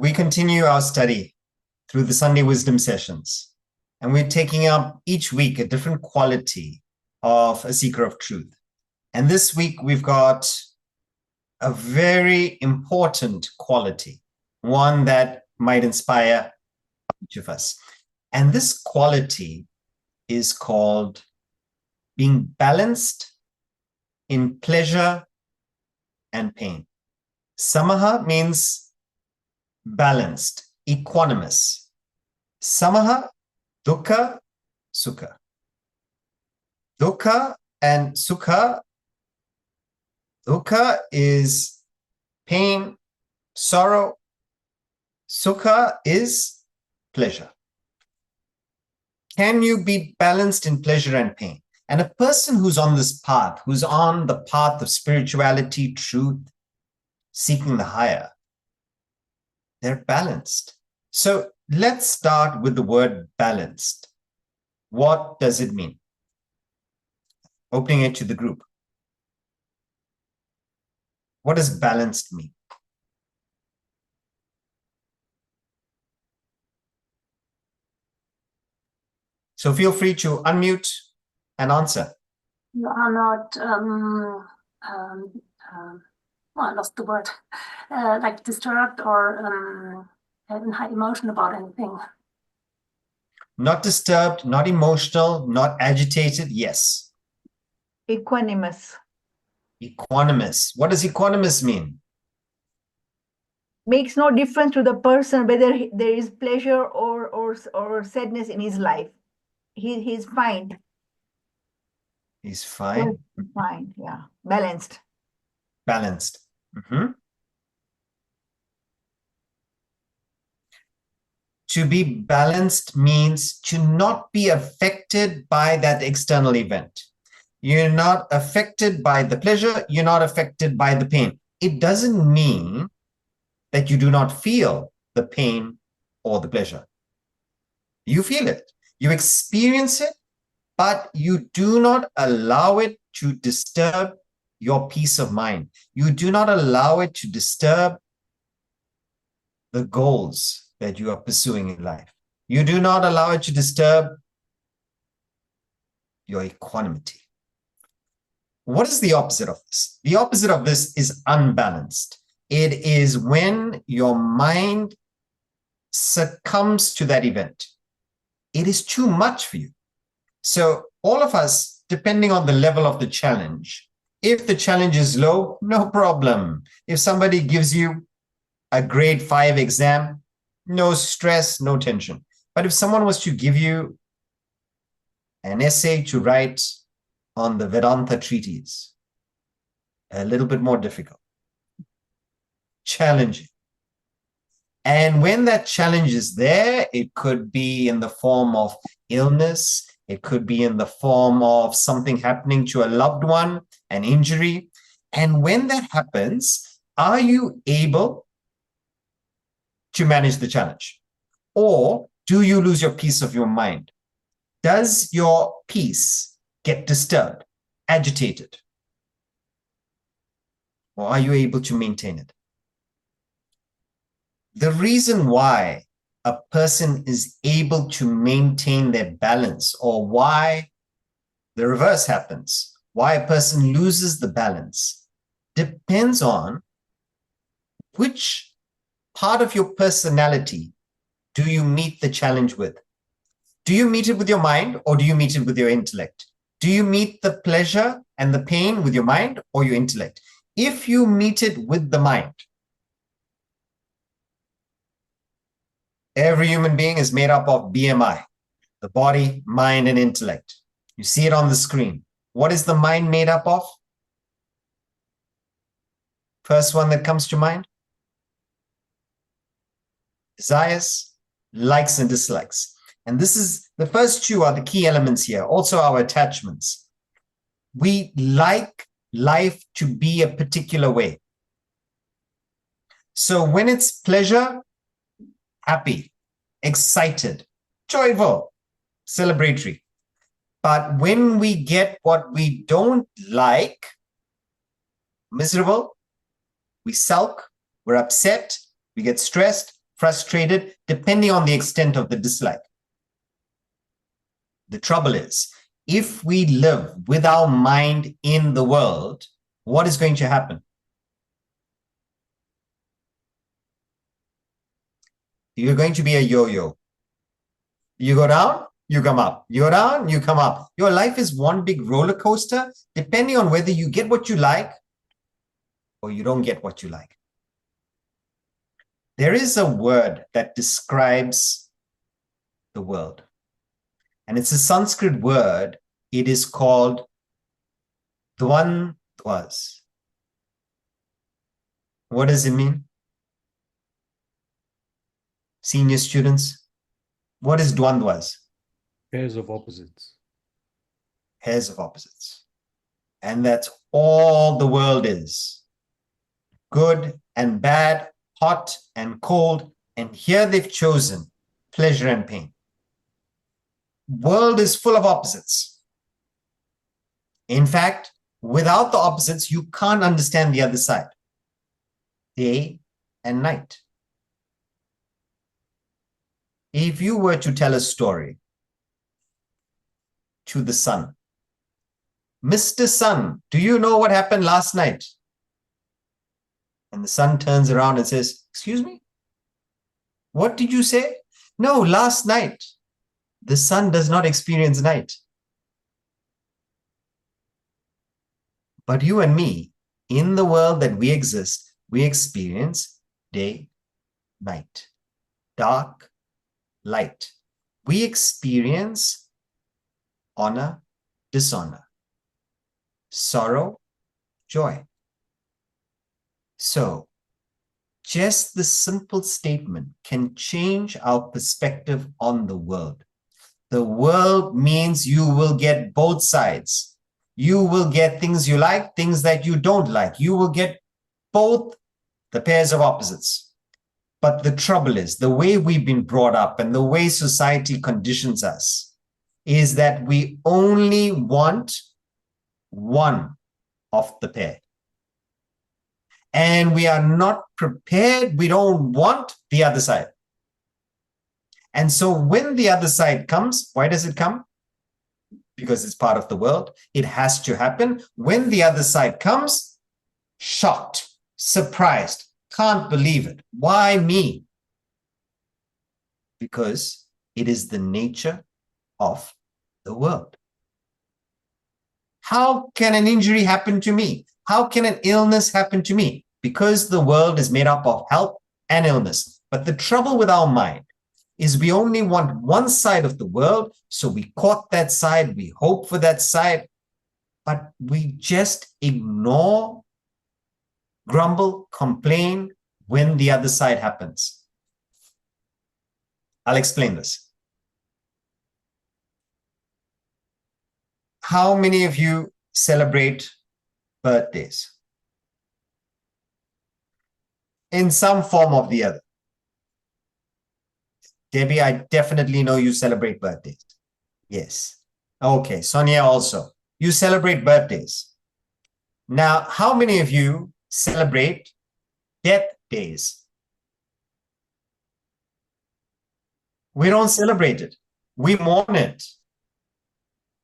We continue our study through the Sunday Wisdom sessions, and we're taking up each week a different quality of a seeker of truth. And this week we've got a very important quality, one that might inspire each of us. And this quality is called being balanced in pleasure and pain. Samaha means balanced, equanimous. Samaha, dukkha, sukha. Dukkha and sukha. Dukkha is pain, sorrow. Sukha is pleasure. Can you be balanced in pleasure and pain? And a person who's on this path, who's on the path of spirituality, truth, seeking the higher, they're balanced. So let's start with the word balanced. What does it mean? Opening it to the group. What does balanced mean? So feel free to unmute and answer. You are not, I lost the word, like disturbed or having high emotion about anything. Not disturbed, not emotional, not agitated, yes. Equanimous. Equanimous. What does equanimous mean? Makes no difference to the person whether there is pleasure or sadness in his life. He's fine. He's fine. Fine, yeah. Balanced. Balanced. To be balanced means to not be affected by that external event. You're not affected by the pleasure. You're not affected by the pain. It doesn't mean that you do not feel the pain or the pleasure. You feel it. You experience it, but you do not allow it to disturb your peace of mind. You do not allow it to disturb the goals that you are pursuing in life. You do not allow it to disturb your equanimity. What is the opposite of this? The opposite of this is unbalanced. It is when your mind succumbs to that event. It is too much for you. So all of us, depending on the level of the challenge, if the challenge is low, no problem. If somebody gives you a grade 5 exam, no stress, no tension. But if someone was to give you an essay to write on the Vedanta treatise, a little bit more difficult, challenging. And when that challenge is there, it could be in the form of illness. It could be in the form of something happening to a loved one, an injury. And when that happens, are you able to manage the challenge? Or do you lose your peace of your mind? Does your peace get disturbed, agitated? Or are you able to maintain it? The reason why a person is able to maintain their balance, or why the reverse happens, why a person loses the balance, depends on which part of your personality do you meet the challenge with. Do you meet it with your mind, or do you meet it with your intellect? Do you meet the pleasure and the pain with your mind or your intellect? If you meet it with the mind, every human being is made up of BMI, the body, mind, and intellect. You see it on the screen. What is the mind made up of? First one that comes to mind? Desires, likes, and dislikes. And this is, the first two are the key elements here. Also our attachments. We like life to be a particular way. So when it's pleasure, happy, excited, joyful, celebratory. But when we get what we don't like, miserable, we sulk, we're upset, we get stressed, frustrated, depending on the extent of the dislike. The trouble is, if we live with our mind in the world, what is going to happen? You're going to be a yo-yo. You go down, you come up. You go down, you come up. Your life is one big roller coaster, depending on whether you get what you like or you don't get what you like. There is a word that describes the world, and it's a Sanskrit word. It is called Dvandvas. What does it mean? Senior students, what is Dvandvas? Pairs of opposites. Pairs of opposites. And that's all the world is. Good and bad, hot and cold, and here they've chosen pleasure and pain. World is full of opposites. In fact, without the opposites, you can't understand the other side. Day and night. If you were to tell a story to the sun, Mr. Sun, do you know what happened last night? And the sun turns around and says, excuse me? What did you say? No, last night. The sun does not experience night. But you and me, in the world that we exist, we experience day, night, dark, light. We experience honor, dishonor, sorrow, joy. So, just the simple statement can change our perspective on the world. The world means you will get both sides. You will get things you like, things that you don't like. You will get both the pairs of opposites. But the trouble is, the way we've been brought up and the way society conditions us is that we only want one of the pair. And we are not prepared. We don't want the other side. And so when the other side comes, why does it come? Because it's part of the world. It has to happen. When the other side comes, shocked, surprised, can't believe it. Why me? Because it is the nature of the world. How can an injury happen to me? How can an illness happen to me? Because the world is made up of health and illness. But the trouble with our mind is we only want one side of the world, so we court that side, we hope for that side, but we just ignore, grumble, complain when the other side happens. I'll explain this. How many of you celebrate birthdays? In some form or the other. Debbie, I definitely know you celebrate birthdays. Yes. Okay, Sonia also. You celebrate birthdays. Now, how many of you celebrate death days? We don't celebrate it. We mourn it.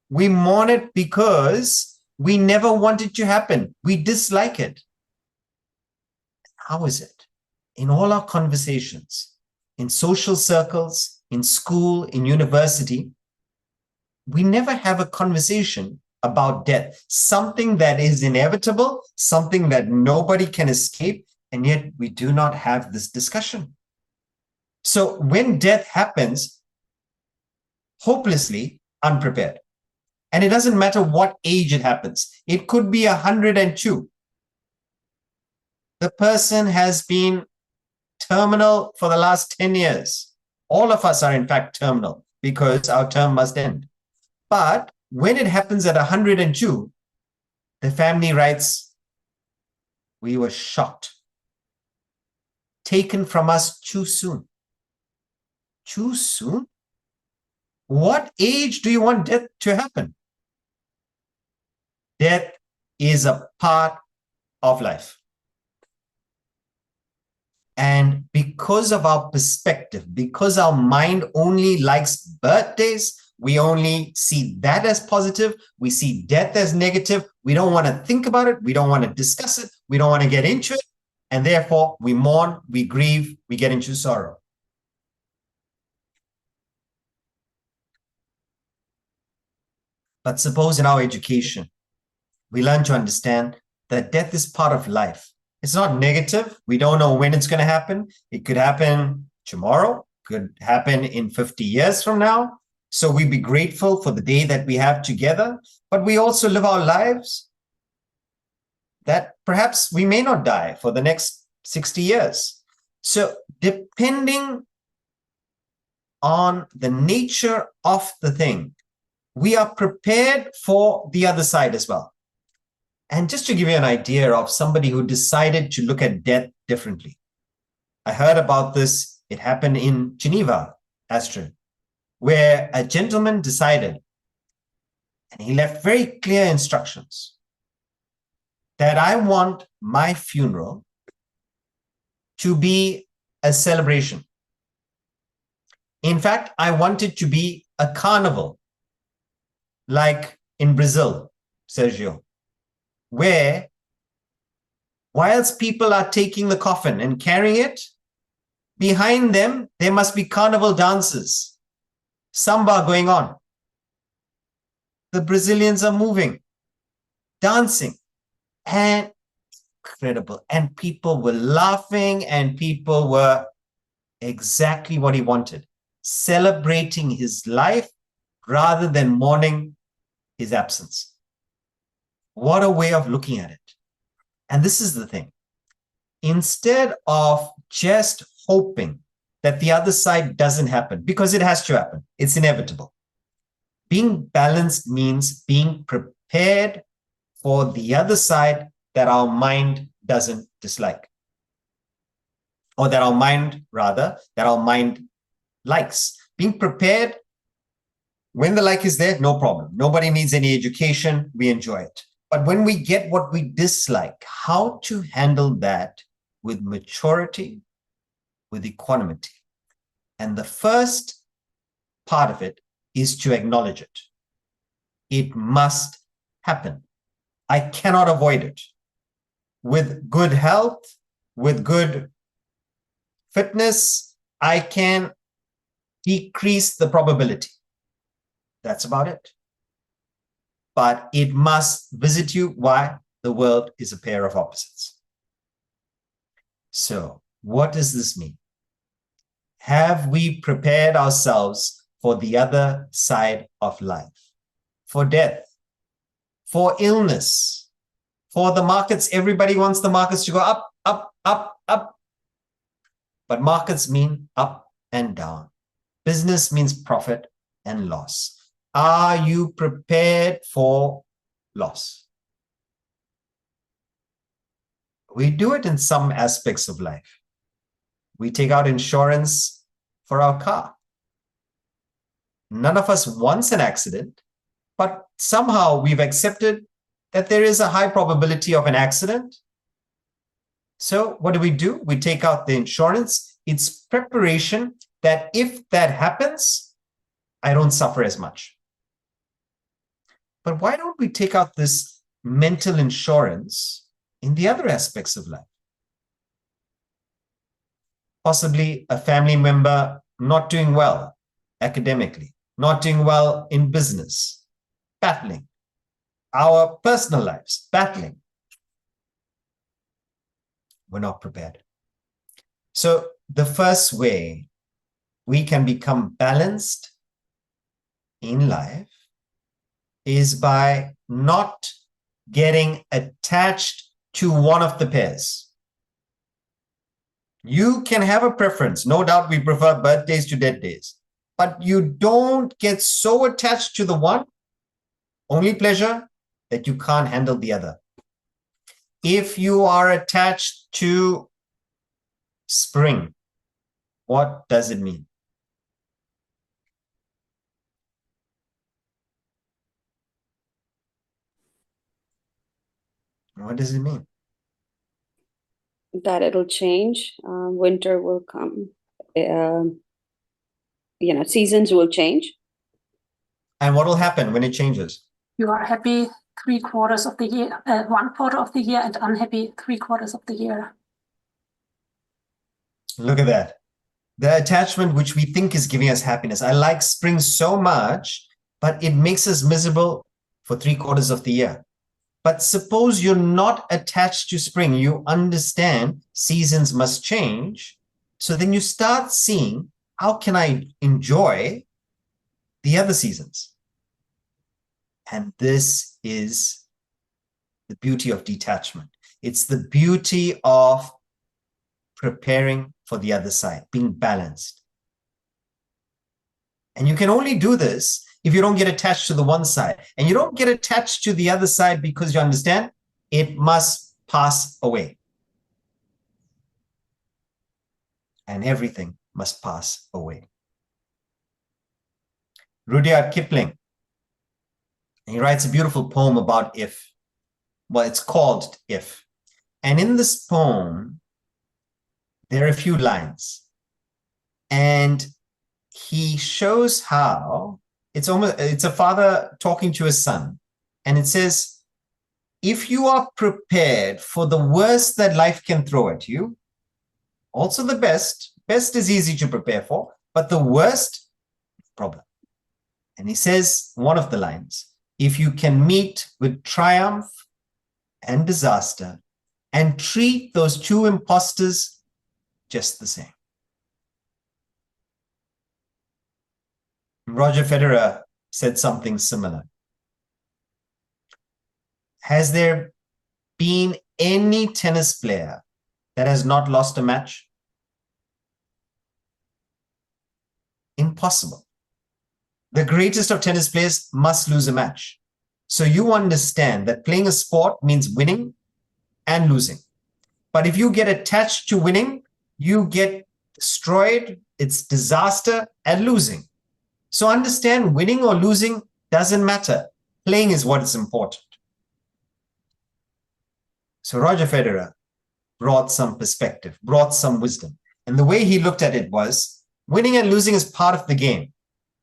We mourn it because we never want it to happen. We dislike it. How is it? In all our conversations, in social circles, in school, in university, we never have a conversation about death, something that is inevitable, something that nobody can escape, and yet we do not have this discussion. So when death happens, hopelessly unprepared, and it doesn't matter what age it happens, it could be 102. The person has been terminal for the last 10 years. All of us are in fact terminal because our term must end. But when it happens at 102, the family writes, we were shocked. Taken from us too soon. Too soon? What age do you want death to happen? Death is a part of life. And because of our perspective, because our mind only likes birthdays, we only see that as positive. We see death as negative. We don't want to think about it. We don't want to discuss it. We don't want to get into it. And therefore, we mourn, we grieve, we get into sorrow. But suppose in our education, we learn to understand that death is part of life. It's not negative. We don't know when it's going to happen. It could happen tomorrow, could happen in 50 years from now. So we be grateful for the day that we have together, but we also live our lives that perhaps we may not die for the next 60 years. So depending on the nature of the thing, we are prepared for the other side as well. And just to give you an idea of somebody who decided to look at death differently, I heard about this. It happened in Geneva, Austria, where a gentleman decided, and he left very clear instructions, that I want my funeral to be a celebration. In fact, I want it to be a carnival, like in Brazil, Sergio, where whilst people are taking the coffin and carrying it, behind them, there must be carnival dances, samba going on. The Brazilians are moving, dancing, and incredible. And people were laughing, and people were exactly what he wanted, celebrating his life rather than mourning his absence. What a way of looking at it. And this is the thing. Instead of just hoping that the other side doesn't happen, because it has to happen, it's inevitable. Being balanced means being prepared for the other side that our mind doesn't dislike. Or that our mind likes. Being prepared, when the like is there, no problem. Nobody needs any education, we enjoy it. But when we get what we dislike, how to handle that with maturity, with equanimity. And the first part of it is to acknowledge it. It must happen. I cannot avoid it. With good health, with good fitness, I can decrease the probability. That's about it. But it must visit you. Why? The world is a pair of opposites. So, what does this mean? Have we prepared ourselves for the other side of life? For death, for illness, for the markets. Everybody wants the markets to go up, up, up, up. But markets mean up and down. Business means profit and loss. Are you prepared for loss? We do it in some aspects of life. We take out insurance for our car. None of us wants an accident, but somehow we've accepted that there is a high probability of an accident. So what do? We take out the insurance. It's preparation that if that happens, I don't suffer as much. But why don't we take out this mental insurance in the other aspects of life? Possibly a family member not doing well academically, not doing well in business, battling. Our personal lives, battling. We're not prepared. So the first way we can become balanced in life is by not getting attached to one of the pairs. You can have a preference. No doubt we prefer birthdays to dead days. But you don't get so attached to the one, only pleasure, that you can't handle the other. If you are attached to spring, what does it mean? What does it mean? that it'll change. Winter will come. Seasons will change. And what will happen when it changes? You are happy 3/4 of the year, 1/4 of the year, and unhappy 3/4 of the year. Look at that. The attachment which we think is giving us happiness. I like spring so much, but it makes us miserable for 3/4 of the year. But suppose you're not attached to spring, you understand seasons must change. So then you start seeing, how can I enjoy the other seasons? And this is the beauty of detachment. It's the beauty of preparing for the other side, being balanced. And you can only do this if you don't get attached to the one side. And you don't get attached to the other side because you understand it must pass away. And everything must pass away. Rudyard Kipling, he writes a beautiful poem about if. Well, it's called If. And in this poem, there are a few lines. And he shows how it's a father talking to his son. And it says, if you are prepared for the worst that life can throw at you, also the best is easy to prepare for, but the worst, problem. And he says, one of the lines, if you can meet with triumph and disaster and treat those two impostors just the same. Roger Federer said something similar. Has there been any tennis player that has not lost a match? Impossible. The greatest of tennis players must lose a match. So you understand that playing a sport means winning and losing. But if you get attached to winning, you get destroyed, it's disaster and losing. So understand, winning or losing doesn't matter. Playing is what is important. So Roger Federer brought some perspective, brought some wisdom. And the way he looked at it was, winning and losing is part of the game.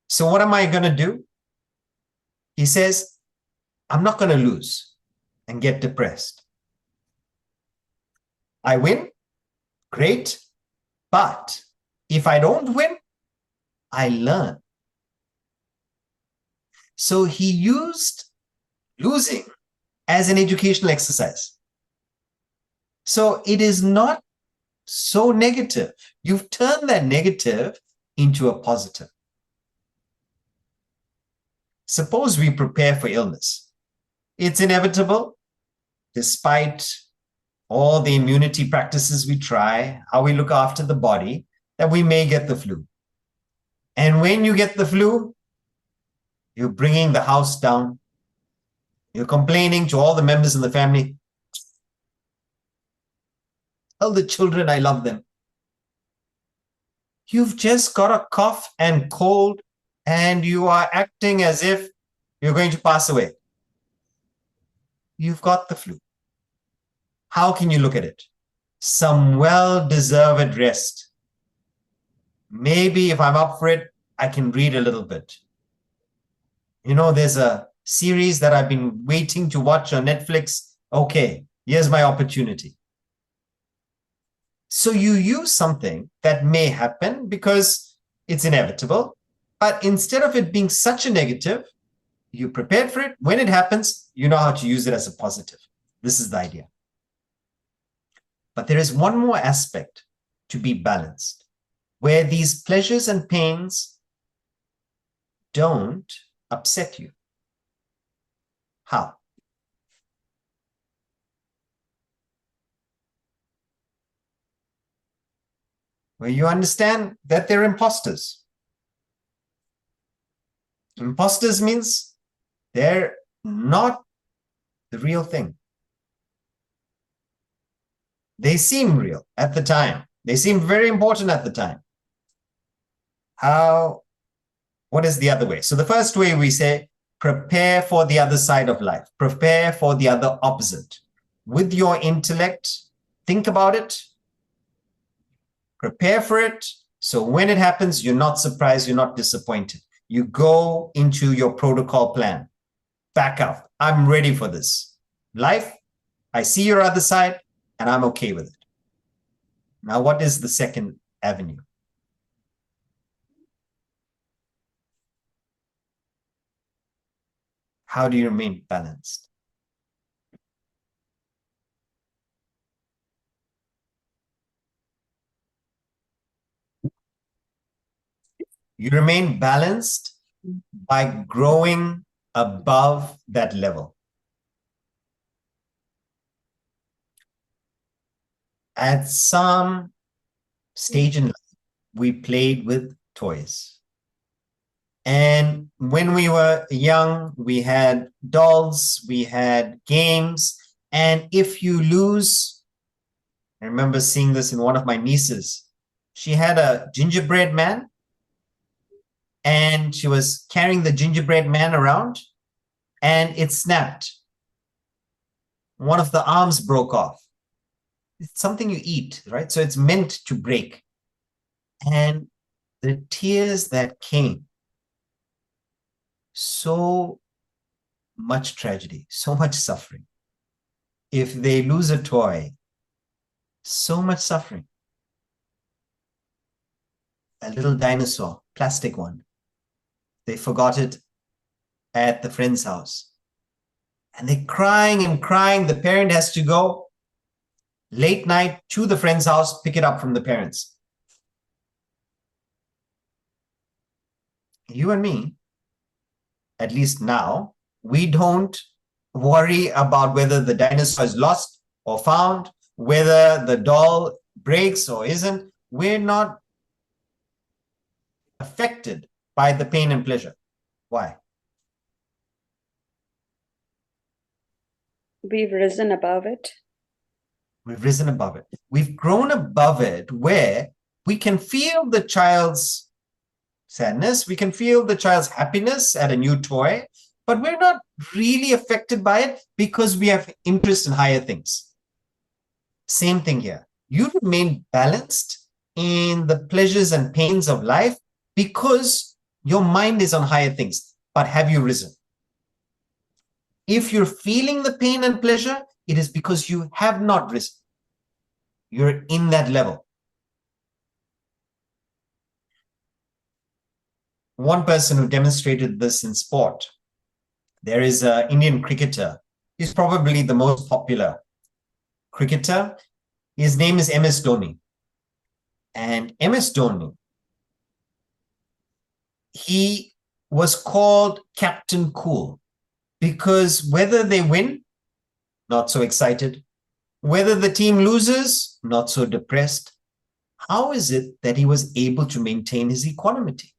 So what am I going to do? He says, I'm not going to lose and get depressed. I win, great. But if I don't win, I learn. So he used losing as an educational exercise. So it is not so negative. You've turned that negative into a positive. Suppose we prepare for illness. It's inevitable, despite all the immunity practices we try, how we look after the body, that we may get the flu. And when you get the flu, you're bringing the house down. You're complaining to all the members in the family. Tell the children I love them. You've just got a cough and cold, and you are acting as if you're going to pass away. You've got the flu. How can you look at it? Some well-deserved rest. Maybe if I'm up for it, I can read a little bit. You know, there's a series that I've been waiting to watch on Netflix. Okay, here's my opportunity. So you use something that may happen because it's inevitable, but instead of it being such a negative, you prepared for it. When it happens, you know how to use it as a positive. This is the idea. But there is one more aspect to be balanced, where these pleasures and pains don't upset you. How? Where you understand that they're imposters. Imposters means they're not the real thing. They seem real at the time. They seem very important at the time. What is the other way? So the first way we say, prepare for the other side of life. Prepare for the other opposite. With your intellect, think about it, prepare for it. So when it happens, you're not surprised, you're not disappointed. You go into your protocol plan. Back up. I'm ready for this. Life, I see your other side, and I'm okay with it. Now, what is the second avenue? How do you remain balanced? You remain balanced by growing above that level. At some stage in life, we played with toys. And when we were young, we had dolls, we had games. And if you lose, I remember seeing this in one of my nieces. She had a gingerbread man, and she was carrying the gingerbread man around, and it snapped. One of the arms broke off. It's something you eat, right? So it's meant to break. And the tears that came, so much tragedy, so much suffering. If they lose a toy, so much suffering. A little dinosaur, plastic one. They forgot it at the friend's house. And they're crying and crying. The parent has to go late night to the friend's house, pick it up from the parents. You and me, at least now, we don't worry about whether the dinosaur is lost or found, whether the doll breaks or isn't. We're not affected by the pain and pleasure. Why? We've risen above it. We've risen above it. We've grown above it where we can feel the child's sadness, we can feel the child's happiness at a new toy, but we're not really affected by it because we have interest in higher things. Same thing here. You remain balanced in the pleasures and pains of life because your mind is on higher things. But have you risen? If you're feeling the pain and pleasure, it is because you have not risen. You're in that level. One person who demonstrated this in sport, there is an Indian cricketer. He's probably the most popular cricketer. His name is MS Dhoni. And MS Dhoni, he was called Captain Cool because whether they win, not so excited. Whether the team loses, not so depressed. How is it that he was able to maintain his equanimity?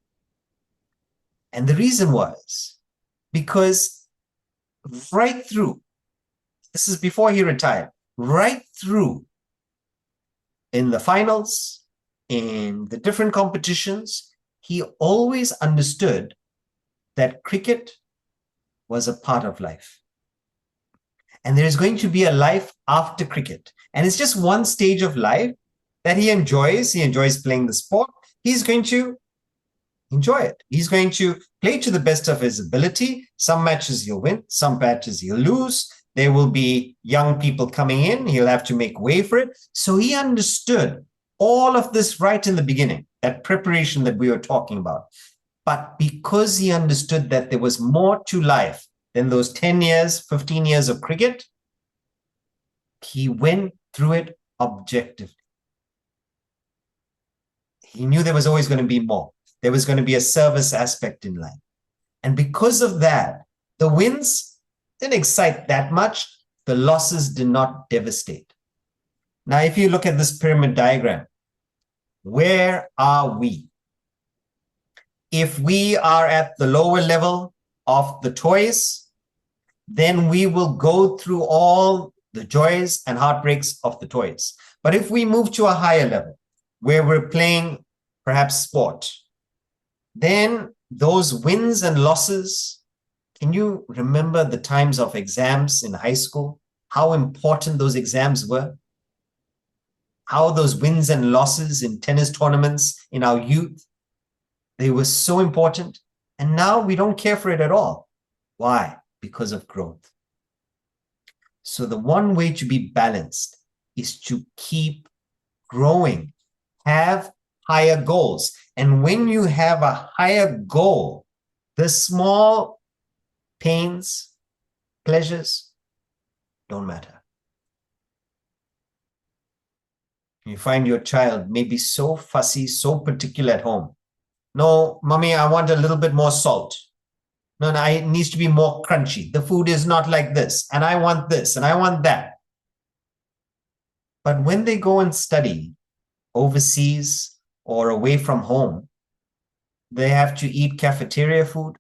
And the reason was because right through, this is before he retired, right through in the finals, in the different competitions, he always understood that cricket was a part of life. And there is going to be a life after cricket. And it's just one stage of life that he enjoys. He enjoys playing the sport. He's going to enjoy it. He's going to play to the best of his ability. Some matches he'll win, some matches he'll lose. There will be young people coming in. He'll have to make way for it. So he understood all of this right in the beginning, that preparation that we were talking about. But because he understood that there was more to life than those 10 years, 15 years of cricket, he went through it objectively. He knew there was always going to be more. There was going to be a service aspect in life. And because of that, the wins didn't excite that much. The losses did not devastate. Now, if you look at this pyramid diagram, where are we? If we are at the lower level of the toys, then we will go through all the joys and heartbreaks of the toys. But if we move to a higher level, where we're playing perhaps sport, then those wins and losses, can you remember the times of exams in high school? How important those exams were? how those wins and losses in tennis tournaments in our youth, they were so important. And now we don't care for it at all. Why? Because of growth. So the one way to be balanced is to keep growing, have higher goals. And when you have a higher goal, the small pains, pleasures don't matter. You find your child may be so fussy, so particular at home. No, mommy, I want a little bit more salt. No, it needs to be more crunchy. The food is not like this, and I want this, and I want that. But when they go and study overseas or away from home, they have to eat cafeteria food.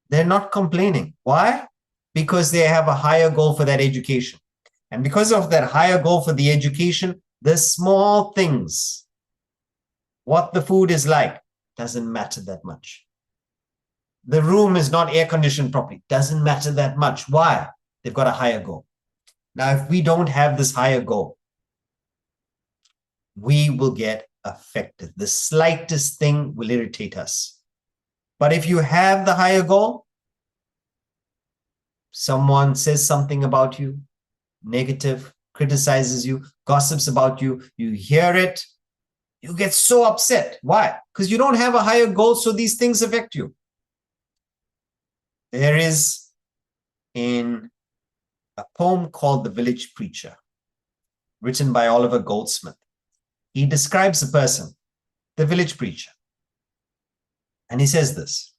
They're not complaining. Why? Because they have a higher goal for that education. And because of that higher goal for the education, the small things, what the food is like, doesn't matter that much. The room is not air conditioned properly, doesn't matter that much. Why? They've got a higher goal. Now, if we don't have this higher goal, we will get affected. The slightest thing will irritate us. But if you have the higher goal, someone says something about you, negative, criticizes you, gossips about you, you hear it, you get so upset. Why? Because you don't have a higher goal, so these things affect you. There is in a poem called The Village Preacher, written by Oliver Goldsmith. He describes a person, the village preacher. And he says this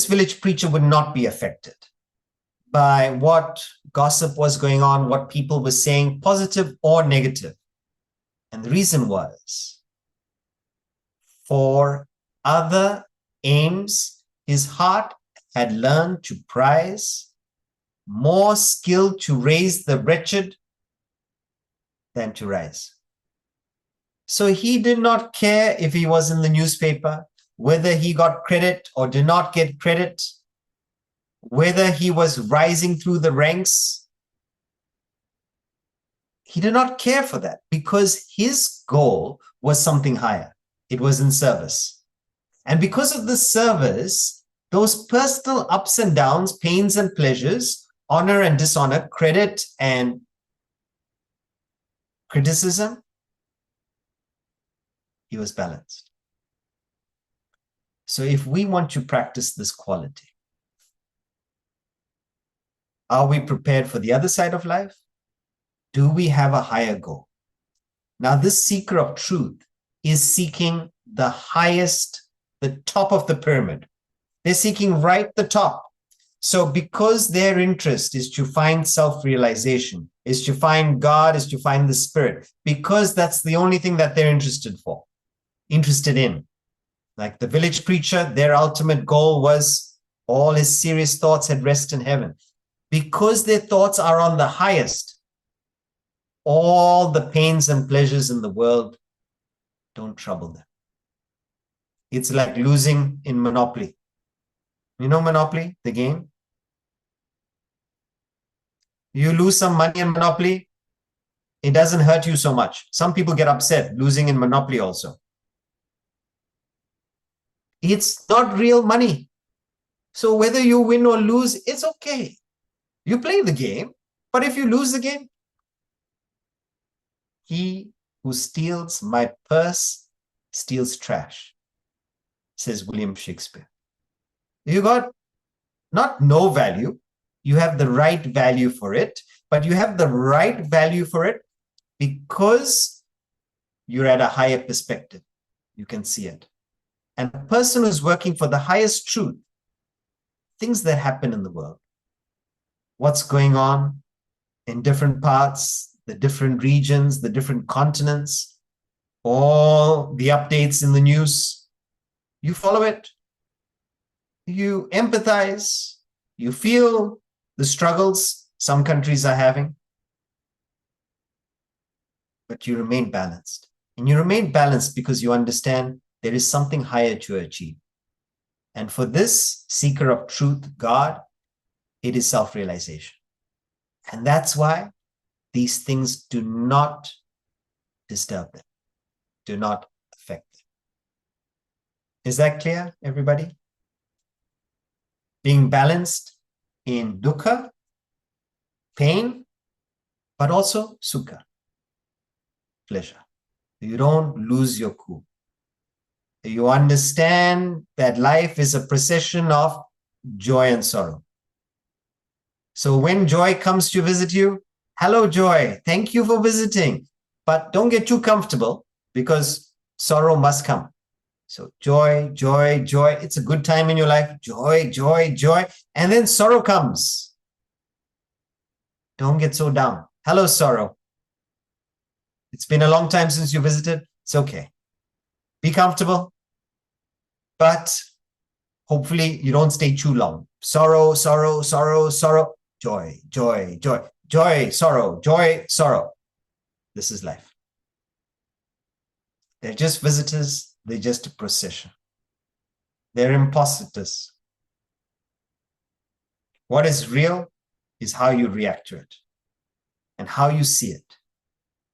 village preacher would not be affected by what gossip was going on, what people were saying, positive or negative. And the reason was, for other aims, his heart had learned to prize more skill to raise the wretched than to rise. So he did not care if he was in the newspaper, whether he got credit or did not get credit, whether he was rising through the ranks. He did not care for that because his goal was something higher. It was in service. And because of the service, those personal ups and downs, pains and pleasures, honor and dishonor, credit and criticism, he was balanced. So if we want to practice this quality, are we prepared for the other side of life? Do we have a higher goal? Now, this seeker of truth is seeking the highest, the top of the pyramid. They're seeking right the top. So because their interest is to find self-realization, is to find God, is to find the spirit, because that's the only thing that they're interested in. Like the village preacher, their ultimate goal was all his serious thoughts had rest in heaven. Because their thoughts are on the highest, all the pains and pleasures in the world don't trouble them. It's like losing in Monopoly. You know Monopoly, the game? You lose some money in Monopoly, it doesn't hurt you so much. Some people get upset losing in Monopoly also. It's not real money. So whether you win or lose, it's okay. You play the game, but if you lose the game, he who steals my purse steals trash, says William Shakespeare. You got not no value, you have the right value for it, but you have the right value for it because you're at a higher perspective. You can see it. And a person who's working for the highest truth, things that happen in the world, what's going on in different parts, the different regions, the different continents, all the updates in the news, you follow it. You empathize, you feel the struggles some countries are having, but you remain balanced. And you remain balanced because you understand there is something higher to achieve. And for this seeker of truth, God, it is self-realization. And that's why these things do not disturb them, do not affect them. Is that clear, everybody? Being balanced in dukkha, pain, but also sukha, pleasure. You don't lose your cool. You understand that life is a procession of joy and sorrow. So when joy comes to visit you, hello joy, thank you for visiting. But don't get too comfortable because sorrow must come. So joy, joy, joy. It's a good time in your life. Joy, joy, joy. And then sorrow comes. Don't get so down. Hello, sorrow. It's been a long time since you visited. It's okay. Be comfortable. But hopefully you don't stay too long. Sorrow, sorrow, sorrow, sorrow. Joy, joy, joy. Joy, sorrow, joy, sorrow. This is life. They're just visitors. They're just a procession. They're impostors. What is real is how you react to it and how you see it.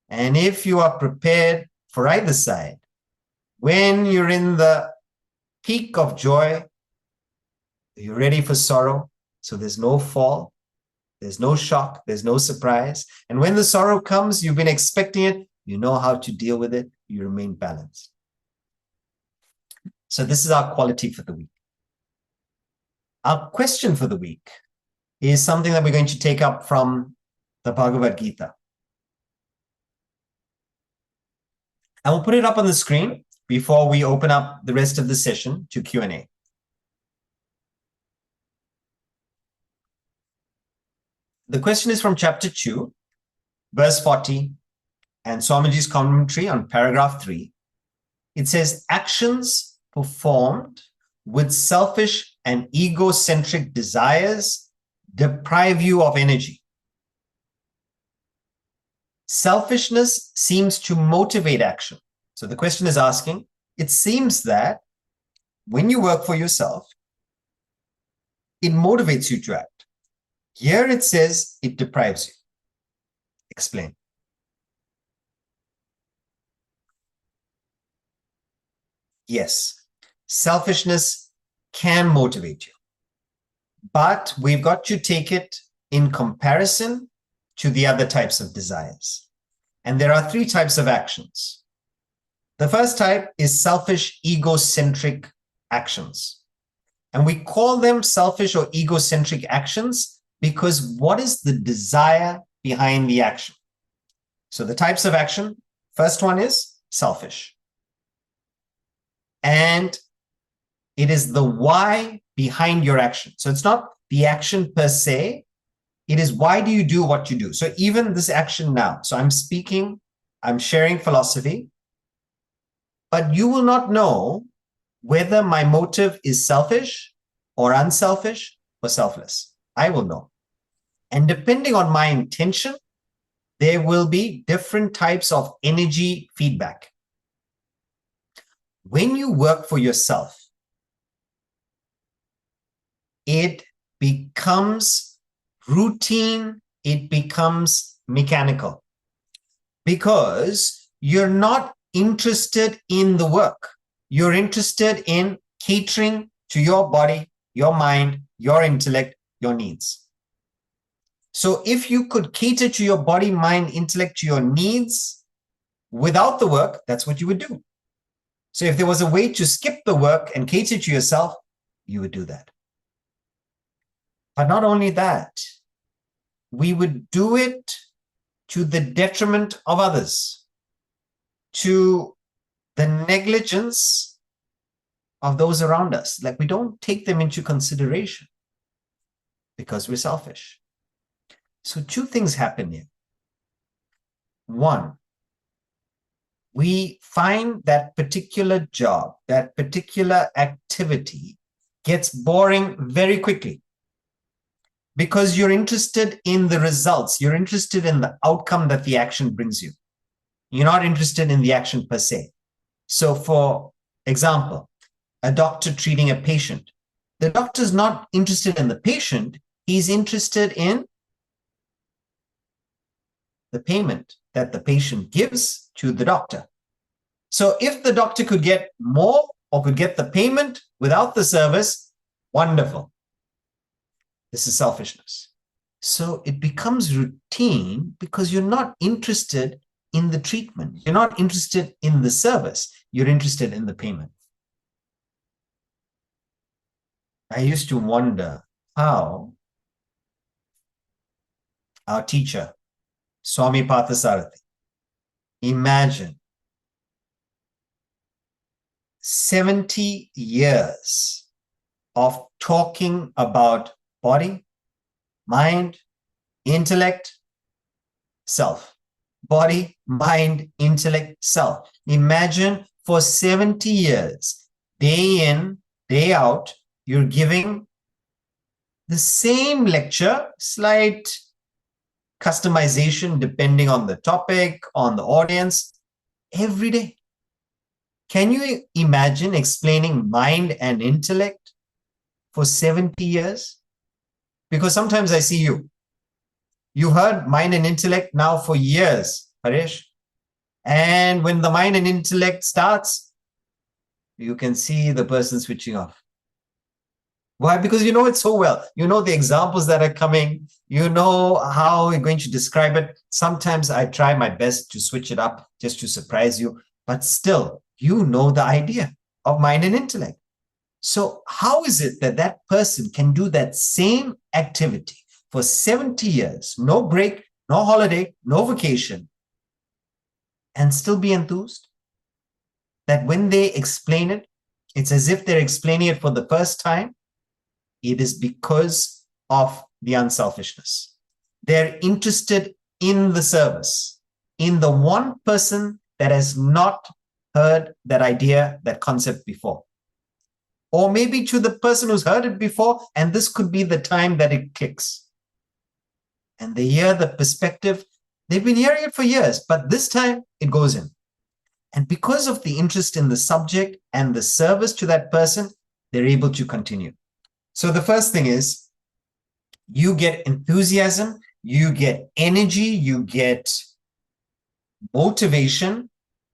And if you are prepared for either side, when you're in the peak of joy, you're ready for sorrow. So there's no fall, there's no shock, there's no surprise. And when the sorrow comes, you've been expecting it, you know how to deal with it, you remain balanced. So this is our quality for the week. Our question for the week is something that we're going to take up from the Bhagavad Gita. I will put it up on the screen before we open up the rest of the session to Q&A. The question is from chapter 2, verse 40, and Swamiji's commentary on paragraph 3. It says, actions performed with selfish and egocentric desires deprive you of energy. Selfishness seems to motivate action. So the question is asking, it seems that when you work for yourself, it motivates you to act. Here it says it deprives you. Explain. Yes, selfishness can motivate you, but we've got to take it in comparison to the other types of desires. And there are 3 types of actions. The first type is selfish, egocentric actions. And we call them selfish or egocentric actions because what is the desire behind the action? So the types of action, first one is selfish. And it is the why behind your action. So it's not the action per se. It is why do you do what you do? So even this action now, so I'm speaking, I'm sharing philosophy, but you will not know whether my motive is selfish or unselfish or selfless. I will know. And depending on my intention, there will be different types of energy feedback. When you work for yourself, it becomes routine, it becomes mechanical because you're not interested in the work. You're interested in catering to your body, your mind, your intellect, your needs. So if you could cater to your body, mind, intellect, to your needs without the work, that's what you would do. So if there was a way to skip the work and cater to yourself, you would do that. But not only that, we would do it to the detriment of others, to the negligence of those around us. Like we don't take them into consideration because we're selfish. So 2 things happen here. 1, we find that particular job, that particular activity gets boring very quickly because you're interested in the results. You're interested in the outcome that the action brings you. You're not interested in the action per se. So for example, a doctor treating a patient, the doctor's not interested in the patient. He's interested in the payment that the patient gives to the doctor. So if the doctor could get more or could get the payment without the service, wonderful. This is selfishness. So it becomes routine because you're not interested in the treatment. You're not interested in the service. You're interested in the payment. I used to wonder how our teacher, Swami Parthasarathi, imagine 70 years of talking about body, mind, intellect, self. Body, mind, intellect, self. Imagine for 70 years, day in, day out, you're giving the same lecture, slight customization depending on the topic, on the audience, every day. Can you imagine explaining mind and intellect for 70 years? Because sometimes I see you. You heard mind and intellect now for years, Harish. And when the mind and intellect starts, you can see the person switching off. Why? Because you know it so well. You know the examples that are coming. You know how you're going to describe it. Sometimes I try my best to switch it up just to surprise you. But still, you know the idea of mind and intellect. So how is it that that person can do that same activity for 70 years, no break, no holiday, no vacation, and still be enthused? That when they explain it, it's as if they're explaining it for the first time. It is because of the unselfishness. They're interested in the service, in the one person that has not heard that idea, that concept before. Or maybe to the person who's heard it before, and this could be the time that it clicks. And they hear the perspective. They've been hearing it for years, but this time it goes in. And because of the interest in the subject and the service to that person, they're able to continue. So the first thing is, you get enthusiasm, you get energy, you get motivation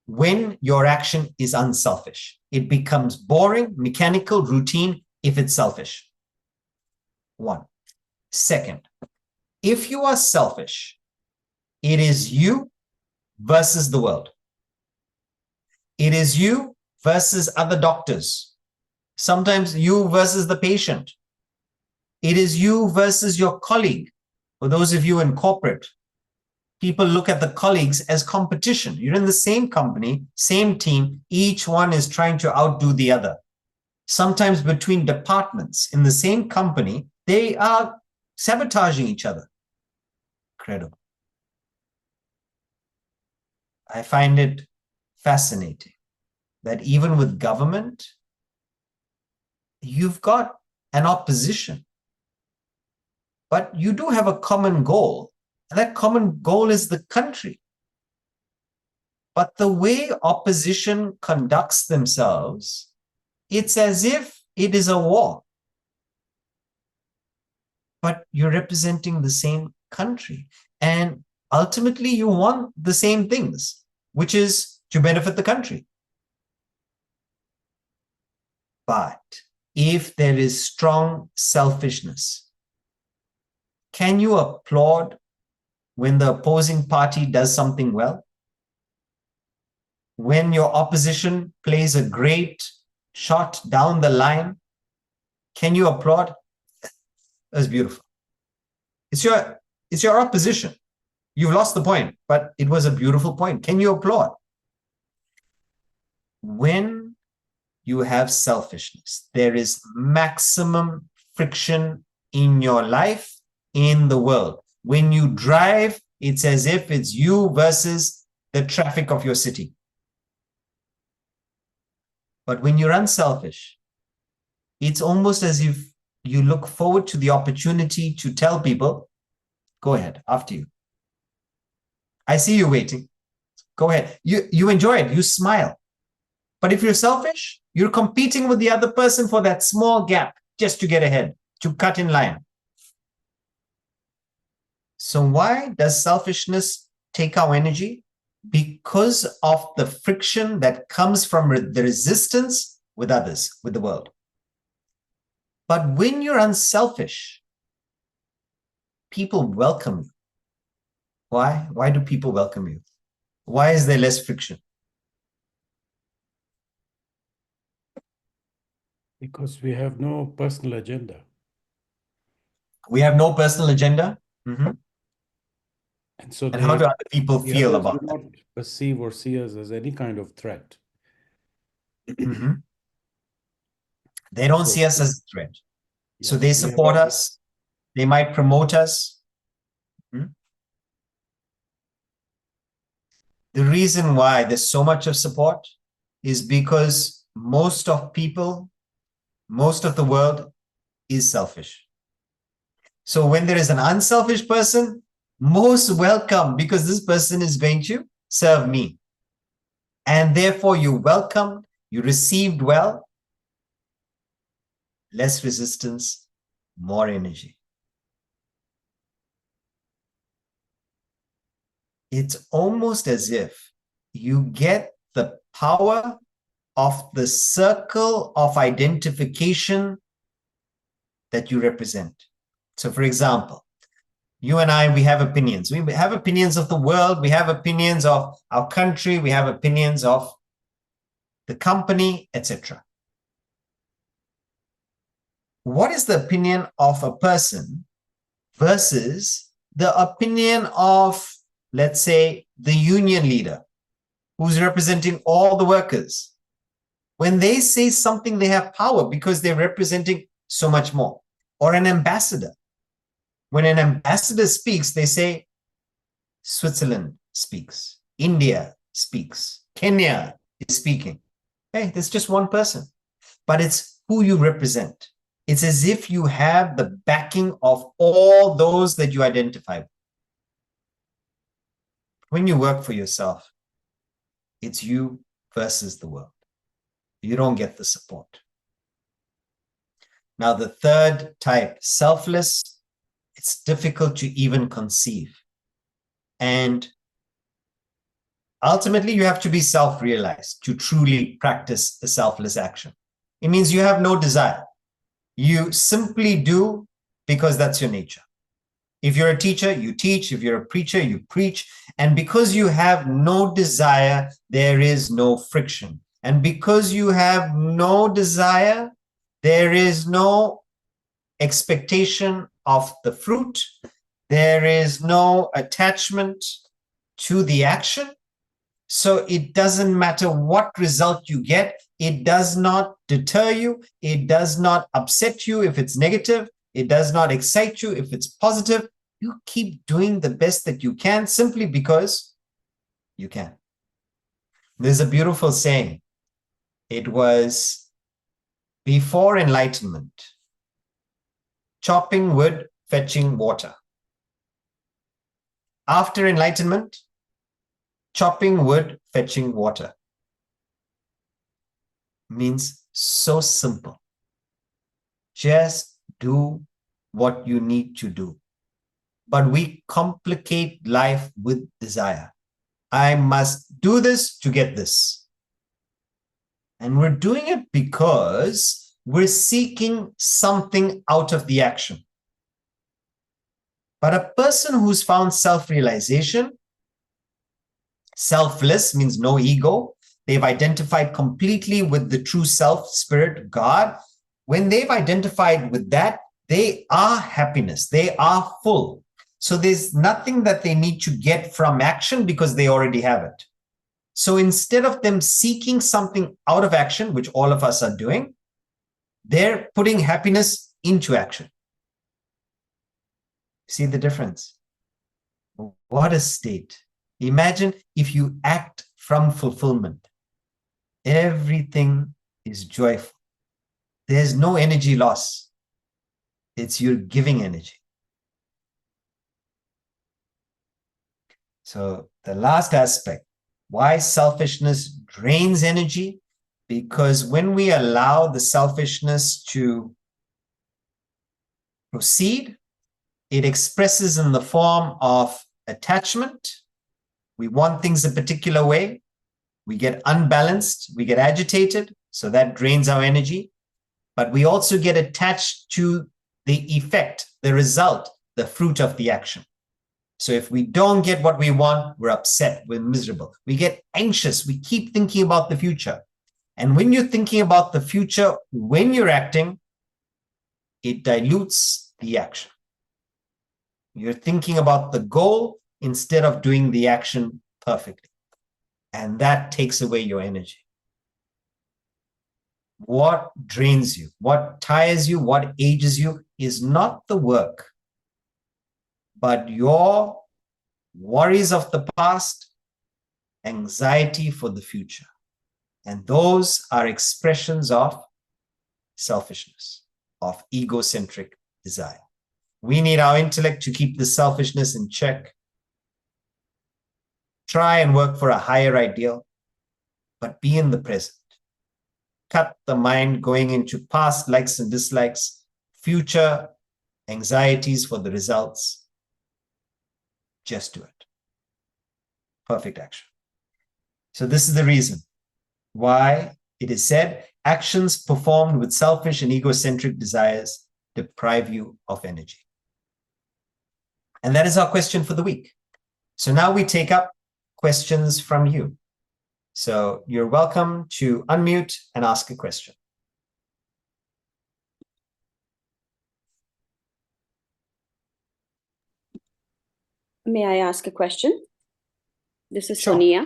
when your action is unselfish. It becomes boring, mechanical, routine if it's selfish. One. Second, if you are selfish, it is you versus the world. It is you versus other doctors. Sometimes you versus the patient. It is you versus your colleague. For those of you in corporate, people look at the colleagues as competition. You're in the same company, same team. Each one is trying to outdo the other. Sometimes between departments in the same company, they are sabotaging each other. Incredible. I find it fascinating that even with government, you've got an opposition, but you do have a common goal, and that common goal is the country. But the way opposition conducts themselves, it's as if it is a war. But you're representing the same country, and ultimately you want the same things, which is to benefit the country. But if there is strong selfishness, can you applaud when the opposing party does something well? When your opposition plays a great shot down the line, can you applaud? That's beautiful. It's your opposition. You've lost the point, but it was a beautiful point. Can you applaud? When you have selfishness, there is maximum friction in your life, in the world. When you drive, it's as if it's you versus the traffic of your city. But when you're unselfish, it's almost as if you look forward to the opportunity to tell people, go ahead, after you. I see you waiting. Go ahead. You enjoy it. You smile. But if you're selfish, you're competing with the other person for that small gap just to get ahead, to cut in line. So why does selfishness take our energy because of the friction that comes from the resistance with others, with the world. But when you're unselfish, people welcome you. Why? Why do people welcome you? Why is there less friction? Because we have no personal agenda. We have no personal agenda. Mhm. And so And how do other people the feel others about do that? not perceive or see us as any kind of threat. Mhm. They don't So, see us as a threat. So yeah, they so we have support us. They might promote us. Mhm. The reason why there's so much of support is because most of people, most of the world is selfish. So when there is an unselfish person, most welcome, because this person is going to serve me. And therefore you welcomed, you received well, less resistance, more energy. It's almost as if you get the power of the circle of identification that you represent. So for example, you and I, we have opinions. We have opinions of the world. We have opinions of our country. We have opinions of the company, etc. What is the opinion of a person versus the opinion of, let's say, the union leader who's representing all the workers? When they say something, they have power because they're representing so much more. Or an ambassador. When an ambassador speaks, they say, Switzerland speaks, India speaks, Kenya is speaking. Hey, there's just one person, but it's who you represent. It's as if you have the backing of all those that you identify with. When you work for yourself, it's you versus the world. You don't get the support. Now, the third type, selfless, it's difficult to even conceive. And ultimately, you have to be self-realized to truly practice a selfless action. It means you have no desire. You simply do because that's your nature. If you're a teacher, you teach. If you're a preacher, you preach. And because you have no desire, there is no friction. And because you have no desire, there is no expectation of the fruit. There is no attachment to the action. So it doesn't matter what result you get. It does not deter you. It does not upset you if it's negative. It does not excite you if it's positive. You keep doing the best that you can simply because you can. There's a beautiful saying. It was before enlightenment, chopping wood, fetching water. After enlightenment, chopping wood, fetching water. Means so simple. Just do what you need to do. But we complicate life with desire. I must do this to get this. And we're doing it because we're seeking something out of the action. But a person who's found self-realization, selfless means no ego. They've identified completely with the true self, spirit, God. When they've identified with that, they are happiness. They are full. So there's nothing that they need to get from action because they already have it. So instead of them seeking something out of action, which all of us are doing, they're putting happiness into action. See the difference? What a state. Imagine if you act from fulfillment. Everything is joyful. There's no energy loss. It's you're giving energy. So the last aspect, why selfishness drains energy? Because when we allow the selfishness to proceed, it expresses in the form of attachment, We want things a particular way. We get unbalanced. We get agitated. So that drains our energy. But we also get attached to the effect, the result, the fruit of the action. So if we don't get what we want, we're upset, we're miserable. We get anxious. We keep thinking about the future. And when you're thinking about the future, when you're acting, it dilutes the action. You're thinking about the goal instead of doing the action perfectly. And that takes away your energy. What drains you, what tires you, what ages you is not the work, but your worries of the past, anxiety for the future. And those are expressions of selfishness, of egocentric desire. We need our intellect to keep the selfishness in check. Try and work for a higher ideal, but be in the present. Cut the mind going into past likes and dislikes, future anxieties for the results. Just do it. Perfect action. So this is the reason why it is said, actions performed with selfish and egocentric desires deprive you of energy. And that is our question for the week. So now we take up questions from you. So you're welcome to unmute and ask a question. May I ask a question? This is Sure. Sonia.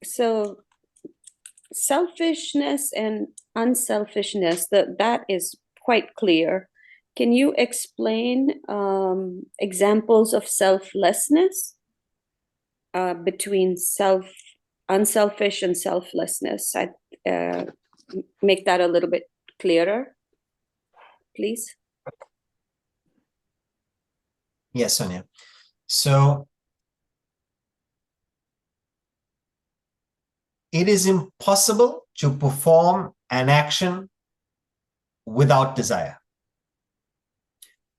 So selfishness and unselfishness, that is quite clear. Can you explain examples of selflessness between unselfish and selflessness? I'd make that a little bit clearer, please. Yes, Sonia. So it is impossible to perform an action without desire.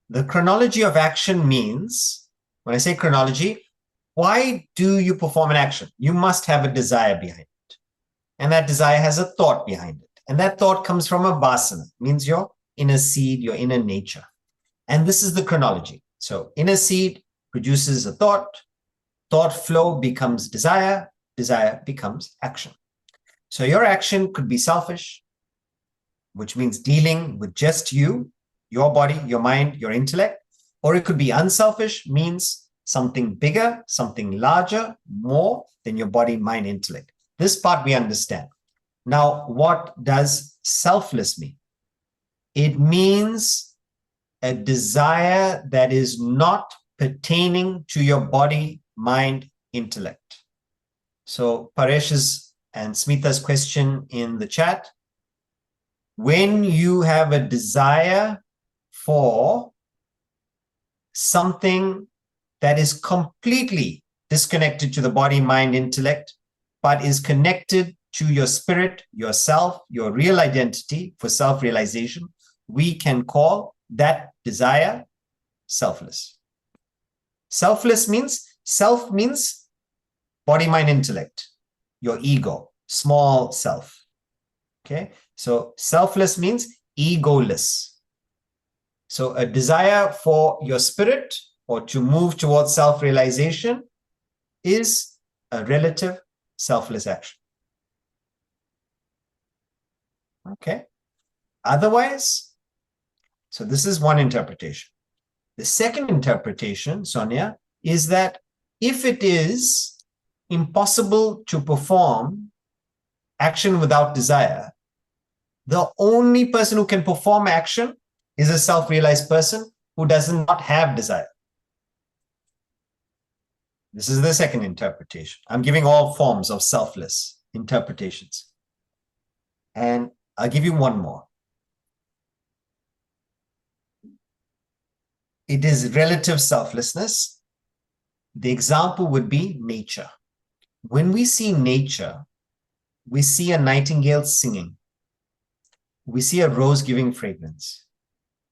The chronology of action means, when I say chronology, why do you perform an action? You must have a desire behind it. And that desire has a thought behind it. And that thought comes from a vasana, means your inner seed, your inner nature. And this is the chronology. So inner seed produces a thought flow becomes desire becomes action. So your action could be selfish, which means dealing with just you, your body, your mind, your intellect, or it could be unselfish, means something bigger, something larger, more than your body, mind, intellect. This part we understand. Now, what does selfless mean? It means a desire that is not pertaining to your body, mind, intellect. So Paresh's and Smita's question in the chat, when you have a desire for something that is completely disconnected to the body, mind, intellect, but is connected to your spirit, yourself, your real identity for self-realization, we can call that desire selfless. Selfless means, self means body, mind, intellect, your ego, small self. Okay, so selfless means egoless. So a desire for your spirit or to move towards self-realization is a relative selfless action. Okay. Otherwise, so this is one interpretation. The second interpretation, Sonia, is that if it is impossible to perform action without desire, the only person who can perform action is a self-realized person who does not have desire. This is the second interpretation. I'm giving all forms of selfless interpretations. And I'll give you one more. It is relative selflessness. The example would be nature. When we see nature, we see a nightingale singing. We see a rose giving fragrance.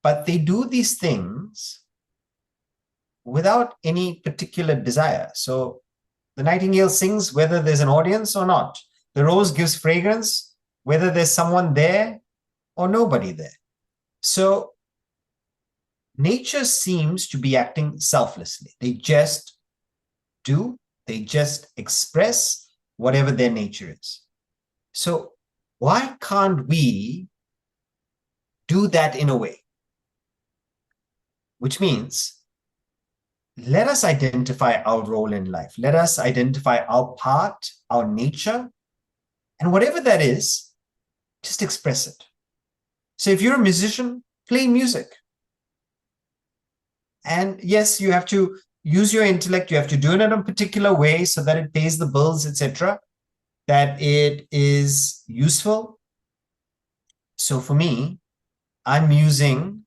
But they do these things without any particular desire. So the nightingale sings whether there's an audience or not. The rose gives fragrance whether there's someone there or nobody there. So nature seems to be acting selflessly. They just do, they just express whatever their nature is. So why can't we do that in a way? Which means, let us identify our role in life. Let us identify our part, our nature, and whatever that is, just express it. So if you're a musician, play music. And yes, you have to use your intellect. You have to do it in a particular way so that it pays the bills, etc., that it is useful. So for me, I'm using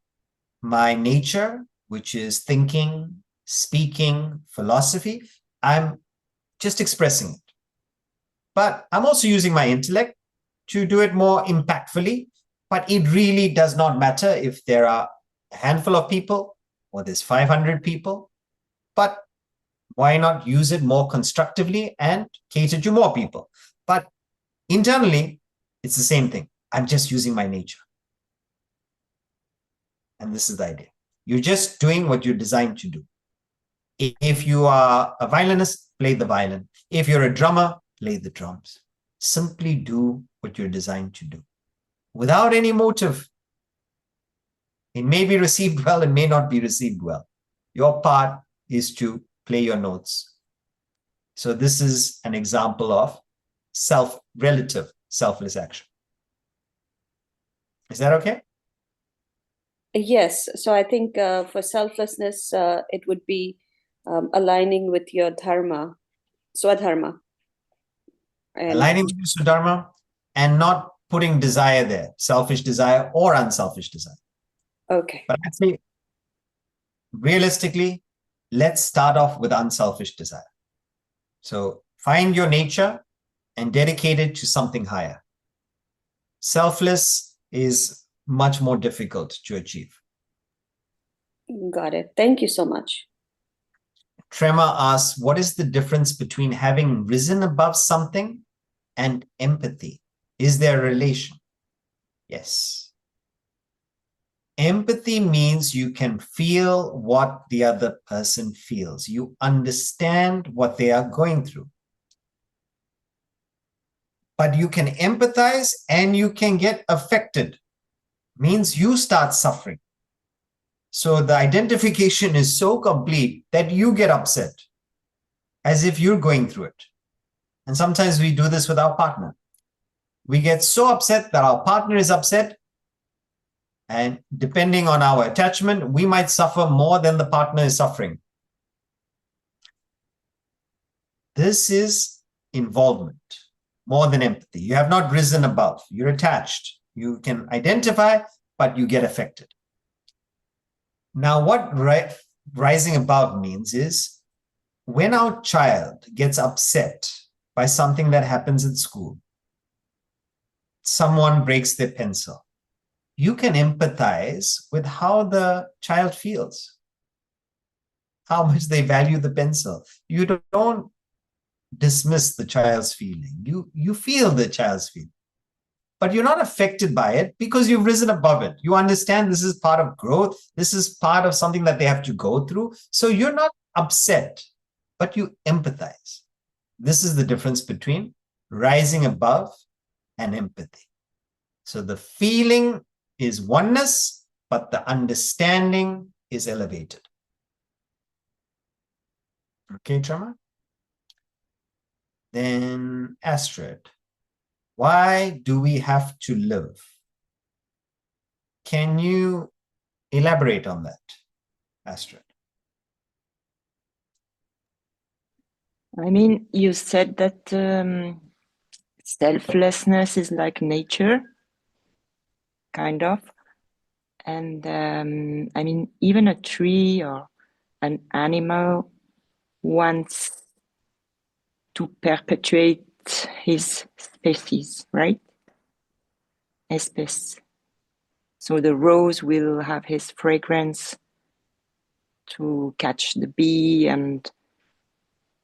my nature, which is thinking, speaking, philosophy. I'm just expressing it. But I'm also using my intellect to do it more impactfully. But it really does not matter if there are a handful of people or there's 500 people. But why not use it more constructively and cater to more people? But internally, it's the same thing. I'm just using my nature. And this is the idea. You're just doing what you're designed to do. If you are a violinist, play the violin. If you're a drummer, play the drums. Simply do what you're designed to do. Without any motive. It may be received well, it may not be received well. Your part is to play your notes. So this is an example of relative selfless action. Is that okay? Yes. So I think for selflessness, it would be aligning with your dharma, swadharma. Aligning with your swadharma and not putting desire there, selfish desire or unselfish desire. Okay. But actually, realistically, let's start off with unselfish desire. So find your nature and dedicate it to something higher. Selfless is much more difficult to achieve. Got it. Thank you so much. Trema asks, what is the difference between having risen above something and empathy? Is there a relation? Yes. Empathy means you can feel what the other person feels. You understand what they are going through. But you can empathize and you can get affected. Means you start suffering. So the identification is so complete that you get upset as if you're going through it. And sometimes we do this with our partner. We get so upset that our partner is upset. And depending on our attachment, we might suffer more than the partner is suffering. This is involvement more than empathy. You have not risen above. You're attached. You can identify, but you get affected. Now, what rising above means is when our child gets upset by something that happens at school, someone breaks their pencil, you can empathize with how the child feels, how much they value the pencil. You don't dismiss the child's feeling. You feel the child's feeling, but you're not affected by it because you've risen above it. You understand this is part of growth. This is part of something that they have to go through. So you're not upset, but you empathize. This is the difference between rising above and empathy. So the feeling is oneness, but the understanding is elevated. Okay, Trama? Then Astrid, why do we have to live? Can you elaborate on that, Astrid? I mean, you said that selflessness is like nature, kind of. And I mean, even a tree or an animal wants to perpetuate his species, right? Espèce. So the rose will have his fragrance to catch the bee and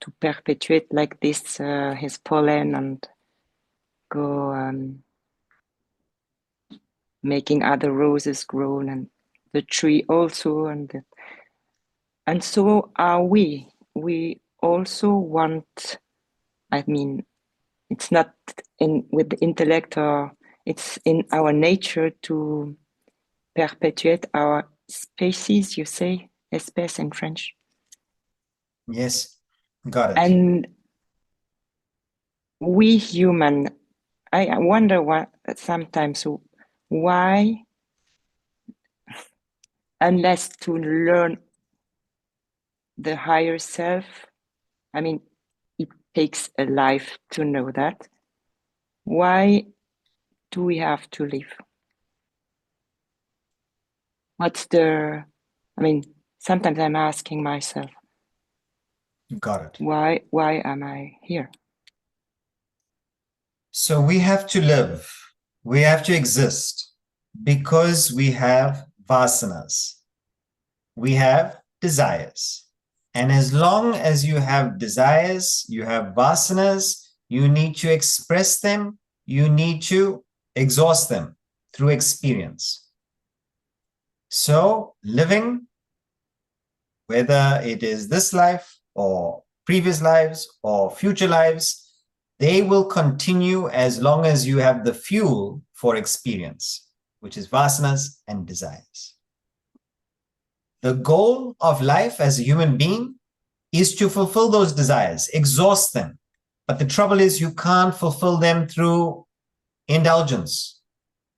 to perpetuate like this his pollen and go making other roses grow and the tree also and so are we. We also want, I mean, it's not in with the intellect or it's in our nature to perpetuate our species, you say, espèce in French. Yes, got it. And we human, I wonder what sometimes why, unless to learn the higher self, I mean, it takes a life to know that. Why do we have to live? I mean, sometimes I'm asking myself, Got it. why am I here? So we have to live, we have to exist because we have vasanas, we have desires. And as long as you have desires, you have vasanas, you need to express them, you need to exhaust them through experience. So living, whether it is this life or previous lives or future lives, they will continue as long as you have the fuel for experience, which is vasanas and desires. The goal of life as a human being is to fulfill those desires, exhaust them. But the trouble is you can't fulfill them through indulgence.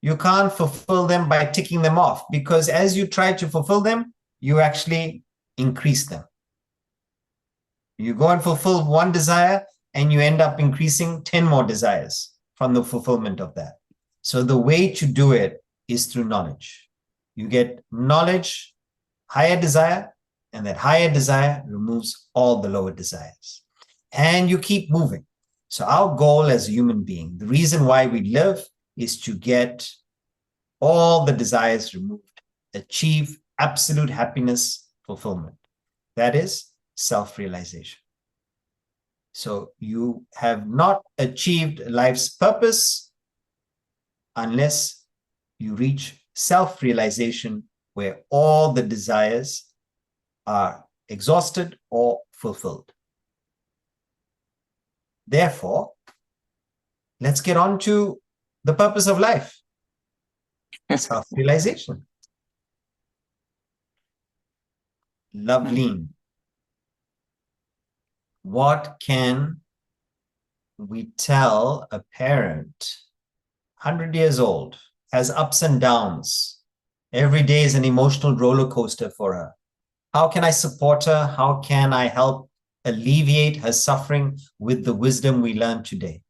You can't fulfill them by ticking them off, because as you try to fulfill them, you actually increase them. You go and fulfill one desire, and you end up increasing 10 more desires from the fulfillment of that. So the way to do it is through knowledge. You get knowledge, higher desire, and that higher desire removes all the lower desires. And you keep moving. So our goal as a human being, the reason why we live is to get all the desires removed, achieve absolute happiness, fulfillment. That is self-realization. So you have not achieved life's purpose unless you reach self-realization where all the desires are exhausted or fulfilled. Therefore, let's get on to the purpose of life, self-realization. Loveline. What can we tell a parent, 100 years old, has ups and downs? Every day is an emotional roller coaster for her. How can I support her? How can I help alleviate her suffering with the wisdom we learned today?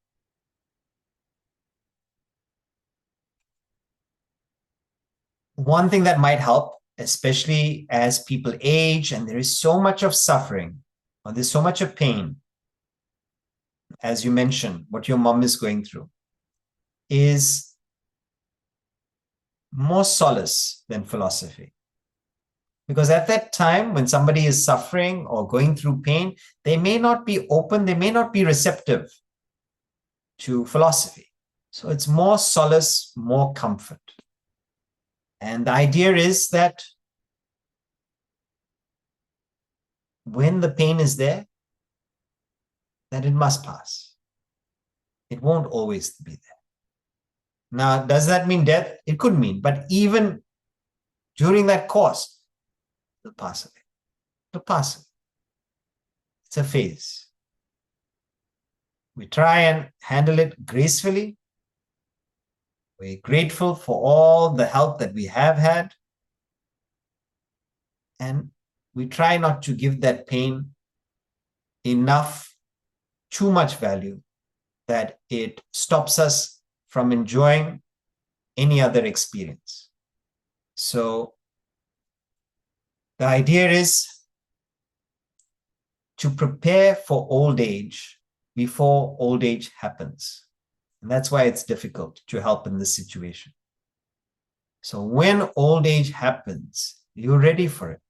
One thing that might help, especially as people age and there is so much of suffering, or there's so much of pain, as you mentioned, what your mom is going through, is more solace than philosophy. Because at that time, when somebody is suffering or going through pain, they may not be open, they may not be receptive to philosophy. So it's more solace, more comfort. And the idea is that when the pain is there, that it must pass. It won't always be there. Now, does that mean death? It could mean, but even during that course, it'll pass away. It'll pass away. It's a phase. We try and handle it gracefully. We're grateful for all the help that we have had. And we try not to give that pain too much value, that it stops us from enjoying any other experience. So the idea is to prepare for old age before old age happens. And that's why it's difficult to help in this situation. So when old age happens, you're ready for it.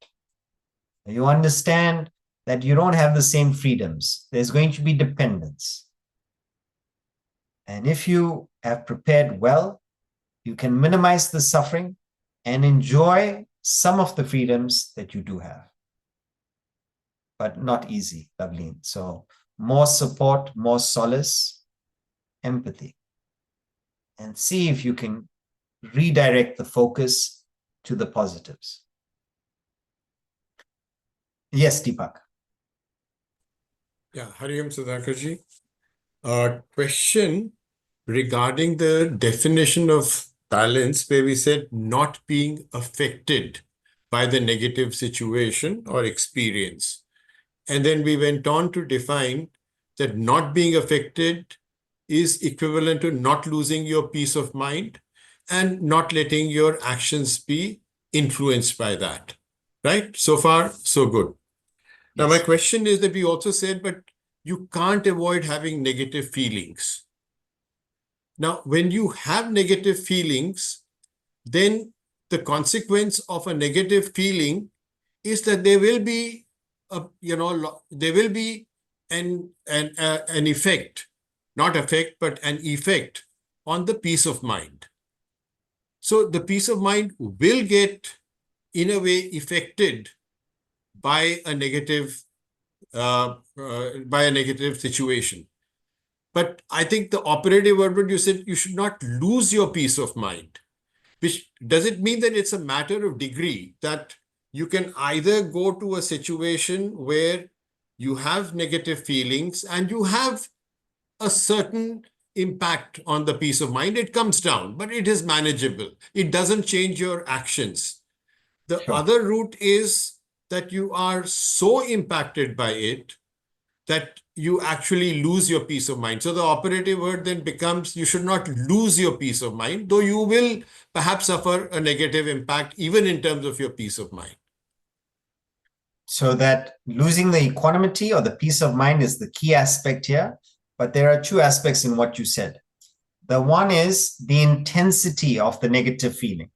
You understand that you don't have the same freedoms. There's going to be dependence. And if you have prepared well, you can minimize the suffering and enjoy some of the freedoms that you do have. But not easy, Loveleen. So more support, more solace, empathy. And see if you can redirect the focus to the positives. Yes, Deepak. Yeah, Hari Om Sudhakarji. Question regarding the definition of balance, where we said not being affected by the negative situation or experience. And then we went on to define that not being affected is equivalent to not losing your peace of mind and not letting your actions be influenced by that. Right? So far, so good. Now, my question is that we also said, but you can't avoid having negative feelings. Now, when you have negative feelings, then the consequence of a negative feeling is that there will be an effect, not effect, but an effect on the peace of mind. So the peace of mind will get, in a way, affected by a negative situation. But I think the operative word, when you said you should not lose your peace of mind, which does it mean that it's a matter of degree, that you can either go to a situation where you have negative feelings and you have a certain impact on the peace of mind. It comes down, but it is manageable. It doesn't change your actions. The other route is that you are so impacted by it that you actually lose your peace of mind. So the operative word then becomes, you should not lose your peace of mind, though you will perhaps suffer a negative impact even in terms of your peace of mind. So that losing the equanimity or the peace of mind is the key aspect here. But there are two aspects in what you said. The one is the intensity of the negative feeling.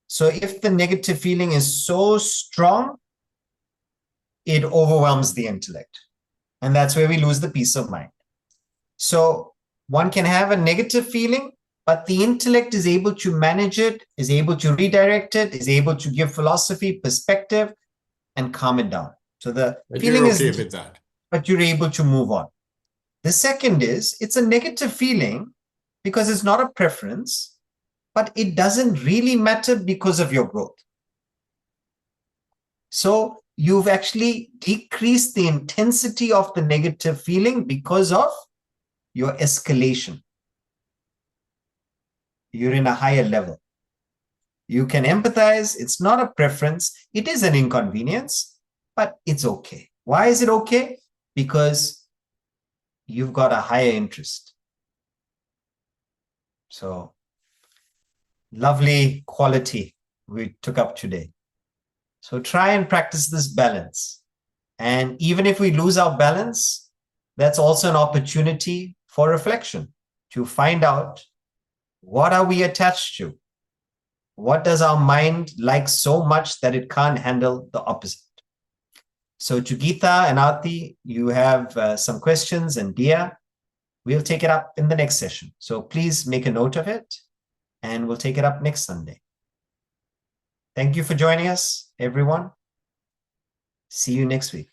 So if the negative feeling is so strong, it overwhelms the intellect. And that's where we lose the peace of mind. So one can have a negative feeling, but the intellect is able to manage it, is able to redirect it, is able to give philosophy, perspective, and calm it down. So the feeling is okay with that, but you're able to move on. The second is, it's a negative feeling because it's not a preference, but it doesn't really matter because of your growth. So you've actually decreased the intensity of the negative feeling because of your escalation. You're in a higher level. You can empathize. It's not a preference. It is an inconvenience, but it's okay. Why is it okay? Because you've got a higher interest. So, lovely quality we took up today. So try and practice this balance. And even if we lose our balance, that's also an opportunity for reflection, to find out, what are we attached to? What does our mind like so much that it can't handle the opposite? So to Geeta and Aarti, you have some questions, and Dia, we'll take it up in the next session. So please make a note of it, and we'll take it up next Sunday. Thank you for joining us, everyone. See you next week.